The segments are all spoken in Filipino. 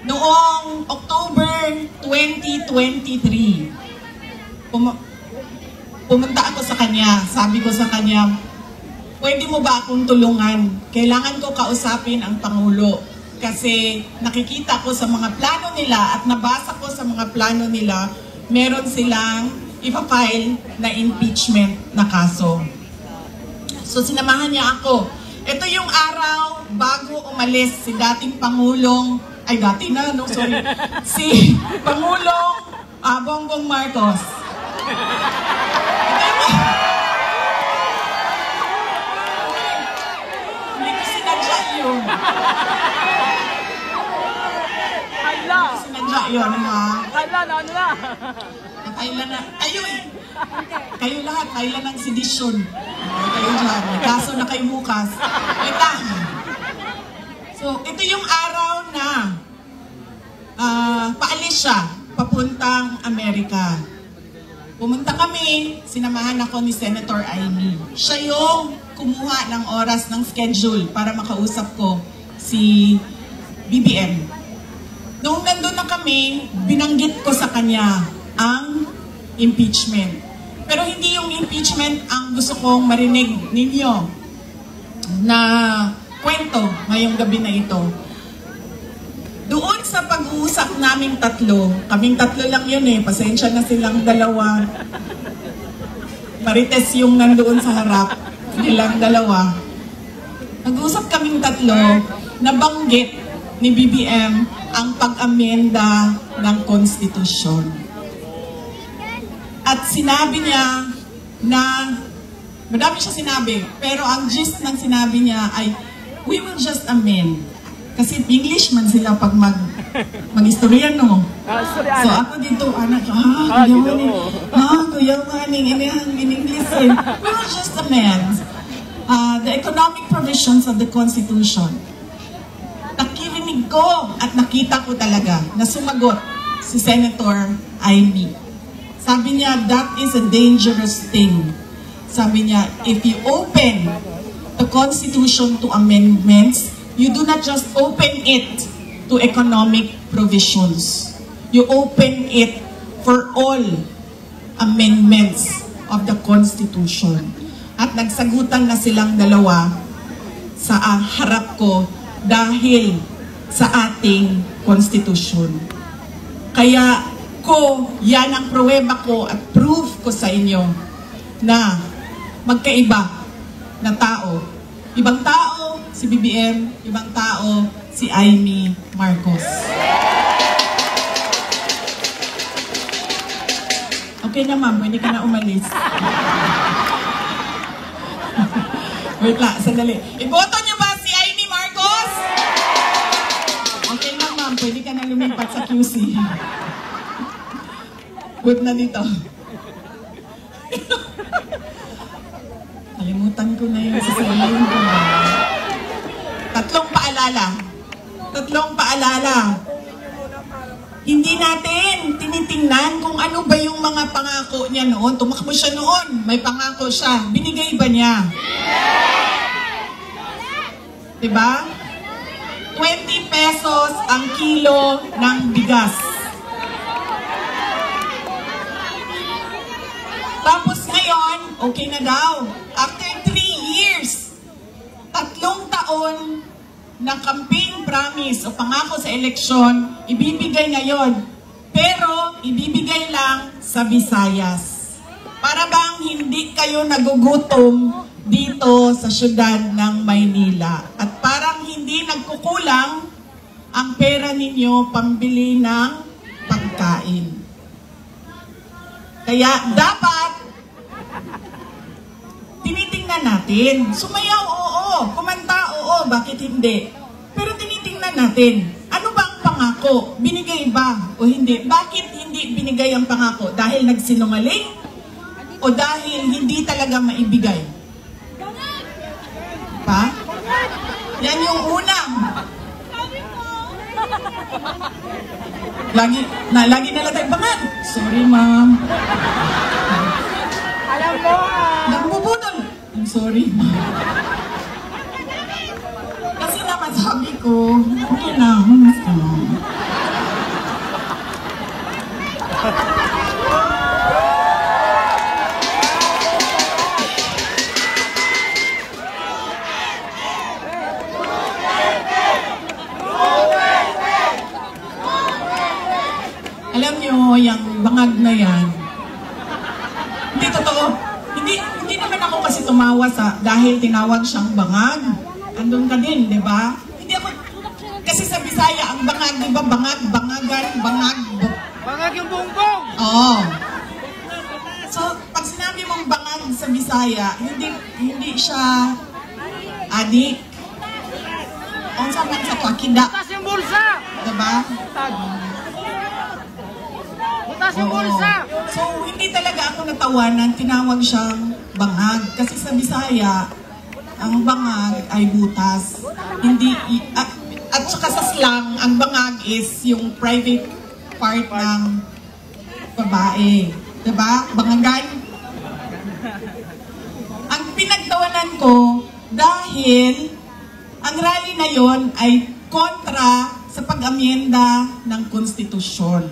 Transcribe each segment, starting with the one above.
noong October 2023, pumunta ako sa kanya. Sabi ko sa kanya, pwede mo ba akong tulungan? Kailangan ko kausapin ang Pangulo. Kasi nakikita ko sa mga plano nila at nabasa ko sa mga plano nila, meron silang ipa-file na impeachment na kaso. So sinamahan niya ako. Ito yung araw bago umalis si dating Pangulong, ay dati na, no, sorry, si Pangulong Bongbong Marcos. Hindi ko sinadya yun. Hindi ko sinadya yun, ha? Ano na? Kailan na, ayun, kayo lahat, kailan ng sedisyon. Kayo dyan, kaso na kayo bukas. Wait lang. So, ito yung araw na paalis siya, papuntang Amerika. Pumunta kami, sinamahan ako ni Senator Amy. Siya yung kumuha ng oras ng schedule para makausap ko si BBM. Noong nandun na kami, binanggit ko sa kanya ang impeachment. Pero hindi yung impeachment ang gusto kong marinig ninyo na kwento ngayong gabi na ito. Doon sa pag-uusap naming tatlo, kaming tatlo lang yun eh, pasensya na silang dalawa. Marites yung nandoon sa harap, nilang dalawa. Nag-uusap kaming tatlo, nabanggit ni BBM ang pag-amenda ng konstitusyon. At sinabi niya na, madami siya sinabi, pero ang gist ng sinabi niya ay, we will just amend. Kasi English man sila pag mag-istorya, no? So ako dito, anak, kuyawanin, in English eh. We will just amend the economic provisions of the Constitution. Nakirinig ko at nakita ko talaga na sumagot si Senator Amy. Sabi niya, that is a dangerous thing. Sabi niya, if you open the Constitution to amendments, you do not just open it to economic provisions. You open it for all amendments of the Constitution. At nagsagutan na silang dalawa sa harap ko dahil sa ating Constitution. Kaya yan ang pruweba ko at proof ko sa inyo na magkaiba na tao. Ibang tao si BBM, ibang tao si Amy Marcos. Okay na ma'am, pwede ka na umalis. Wait lang, sandali. Iboto niyo ba si Amy Marcos? Okay na ma'am, pwede ka na lumipat sa QC. Good na dito. Kalimutan ko na yung sasabihin ko. Tatlong paalala. Hindi natin tinitingnan kung ano ba yung mga pangako niya noon. Tumakbo siya noon. May pangako siya. Binigay ba niya? Diba? 20 pesos ang kilo ng bigas. Tapos ngayon, okay na daw. After 3 years, 3 taon ng campaign promise o pangako sa eleksyon, ibibigay ngayon. Pero, ibibigay lang sa Visayas. Para bang hindi kayo nagugutom dito sa syudad ng Maynila. At parang hindi nagkukulang ang pera ninyo pambili ng pagkain. Kaya dapat tinitingnan natin. Sumayaw, oo. Kumanta, oo. Bakit hindi? Pero tinitingnan natin. Ano ba ang pangako? Binigay ba o hindi? Bakit hindi binigay ang pangako? Dahil nagsinungaling? O dahil hindi talaga maibigay? Pa? Yan yung unang. Lagi na lang tayo bangan. Sorry, ma'am. Alam mo, Nagbubudol. I'm sorry, ma'am. Kasi naman sabi ko, okay lang. Alam nyo, yung bangag na yan, hindi totoo. Hindi naman ako kasi tumawa dahil tinawag siyang bangag. Andun ka din, di ba? Hindi ako, kasi sa Bisaya, ang bangag, di ba? Bangag, bangagan, bangag. Bangag yung bongbong! Oo. So, pag sinabi mong bangag sa Bisaya, hindi siya adik. Ang saman sa pakida. Butas yung bulsa! Diba? Butas yung bulsa! So, hindi talaga ako natawanan, tinawag siyang bangag. Kasi sa Bisaya, ang bangag ay butas. Hindi, at saka sa slang, ang bangag is yung private part ng babae. Diba? Bangagan. Ang pinagtawanan ko, dahil ang rally na yon ay kontra sa pag-amyenda ng konstitusyon.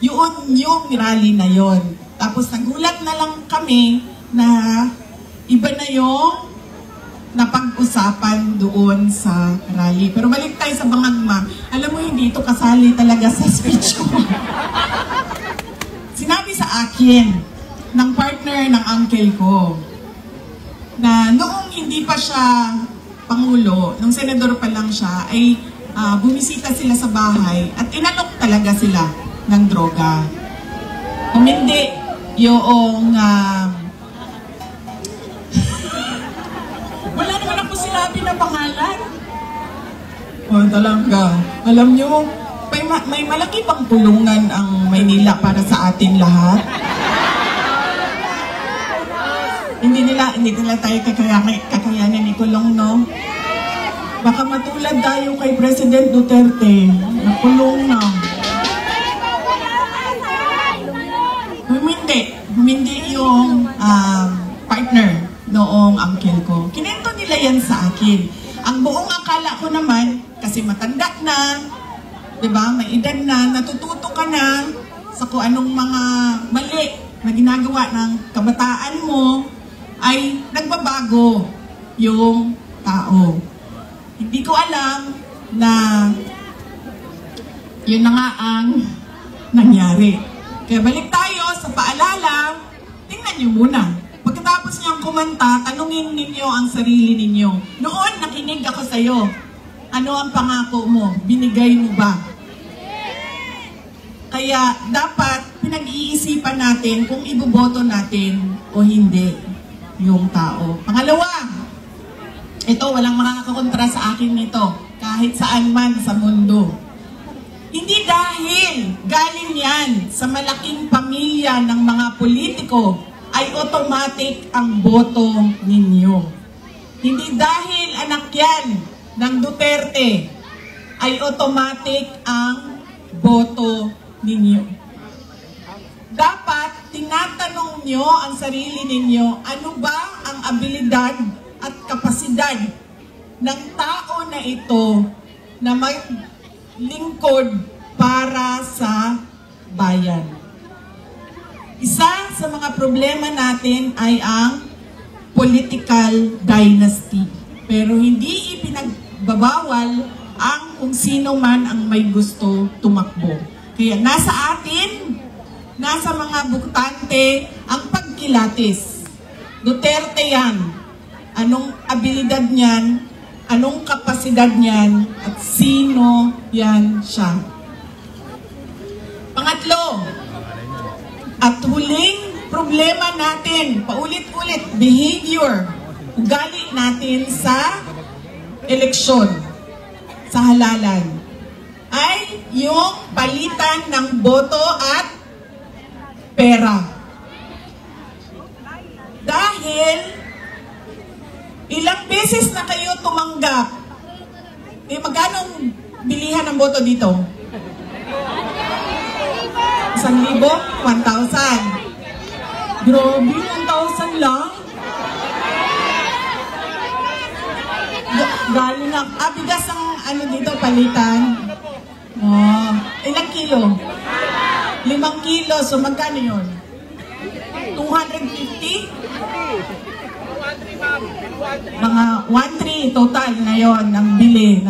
Yun yung rally na yon. Tapos nagulat na lang kami na iba na yung napag-usapan doon sa rally. Pero balik tayo sa bangag, ma'am. Alam mo, hindi ito kasali talaga sa speech ko. Sinabi sa akin ng partner ng uncle ko na noong hindi pa siya Pangulo, nung senador pa lang siya, ay bumisita sila sa bahay at inalok talaga sila ng droga. Kung hindi, yung wala naman ako sinabi na pangalan. O talaga, alam nyo, may malaki pang pulungan ang Maynila para sa atin lahat. Hindi nila tayo kakayanin ikulong, no? Baka matulad tayo kay President Duterte, nakulong na. Humindi yung partner noong uncle ko. Kinento nila yan sa akin. Ang buong akala ko naman, kasi matanda na, diba, may edad na, natututo ka na sa kung anong mga mali na ginagawa ng kabataan mo, ay nagbabago yung tao. Hindi ko alam na yun na nga ang nangyari. Kaya balik tayo sa paalala, tingnan nyo muna. Pagkatapos niyang kumanta, tanungin ninyo ang sarili ninyo. Noon, nakinig ako sa'yo. Ano ang pangako mo? Binigay mo ba? Kaya dapat pinag-iisipan natin kung iboboto natin o hindi yung tao. Pangalawa, ito, walang makakakontra sa akin nito, kahit saan man sa mundo. Hindi dahil galing yan sa malaking pamilya ng mga politiko, ay automatic ang boto ninyo. Hindi dahil anak yan ng Duterte, ay automatic ang boto ninyo. Dapat tinatanong nyo ang sarili ninyo, ano ba ang abilidad at kapasidad ng tao na ito na maglingkod para sa bayan. Isa sa mga problema natin ay ang political dynasty. Pero hindi ipinagbabawal ang kung sino man ang may gusto tumakbo. Kaya nasa atin, nasa mga butante ang pagkilatis. Duterte yan. Anong abilidad niyan? Anong kapasidad niyan? At sino yan siya? Pangatlo, at huling problema natin, paulit-ulit, behavior, ugali natin sa eleksyon, sa halalan, ay yung palitan ng boto at pera. Dahil ilang beses na kayo tumanggap, magkano bilihan ng boto dito? 1,000? 1,000? Grabe, 1,000 lang? Galing na. Bigas ang ano dito, palitan. Oh, ilang kilo? 5 kilo. So, magkano yun? 250? Mga 1,300 total na yun ang bili.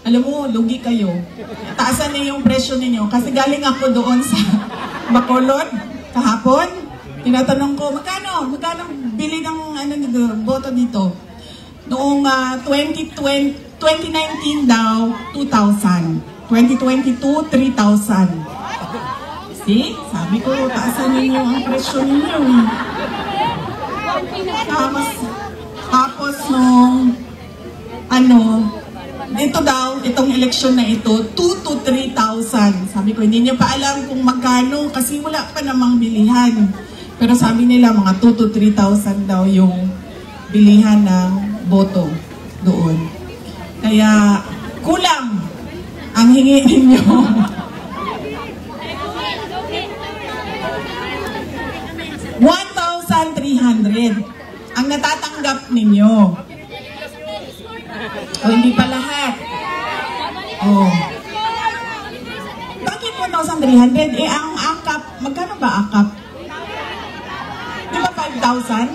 Alam mo, lugi kayo. Taasan niyo yung presyo ninyo. Kasi galing ako doon sa Bacolod kahapon. Tinatanong ko, magkano bili ng boto dito? Noong 2019 daw, 2,000. 2022, 3,000. See? Sabi ko, taasan ninyo ang presyo ninyo. Tapos nung, dito daw, itong eleksyon na ito, 2 to 3,000. Sabi ko, hindi niyo pa alam kung magkano kasi wala pa namang bilihan. Pero sabi nila, mga 2 to 3,000 daw yung bilihan ng boto doon. Kaya, kulang ang hingi ninyo. 1,300 ang natatanggap ninyo. O hindi pa lahat. Oh. Bakit 1,300? Eh ang akap, magkano ba akap? Di ba 5,000? 3,000?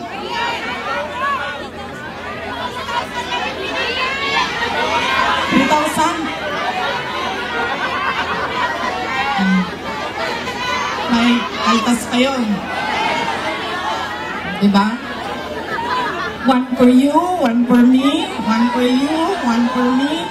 May kaltas pa yun. Diba? One for you, one for me, one for you, one for me.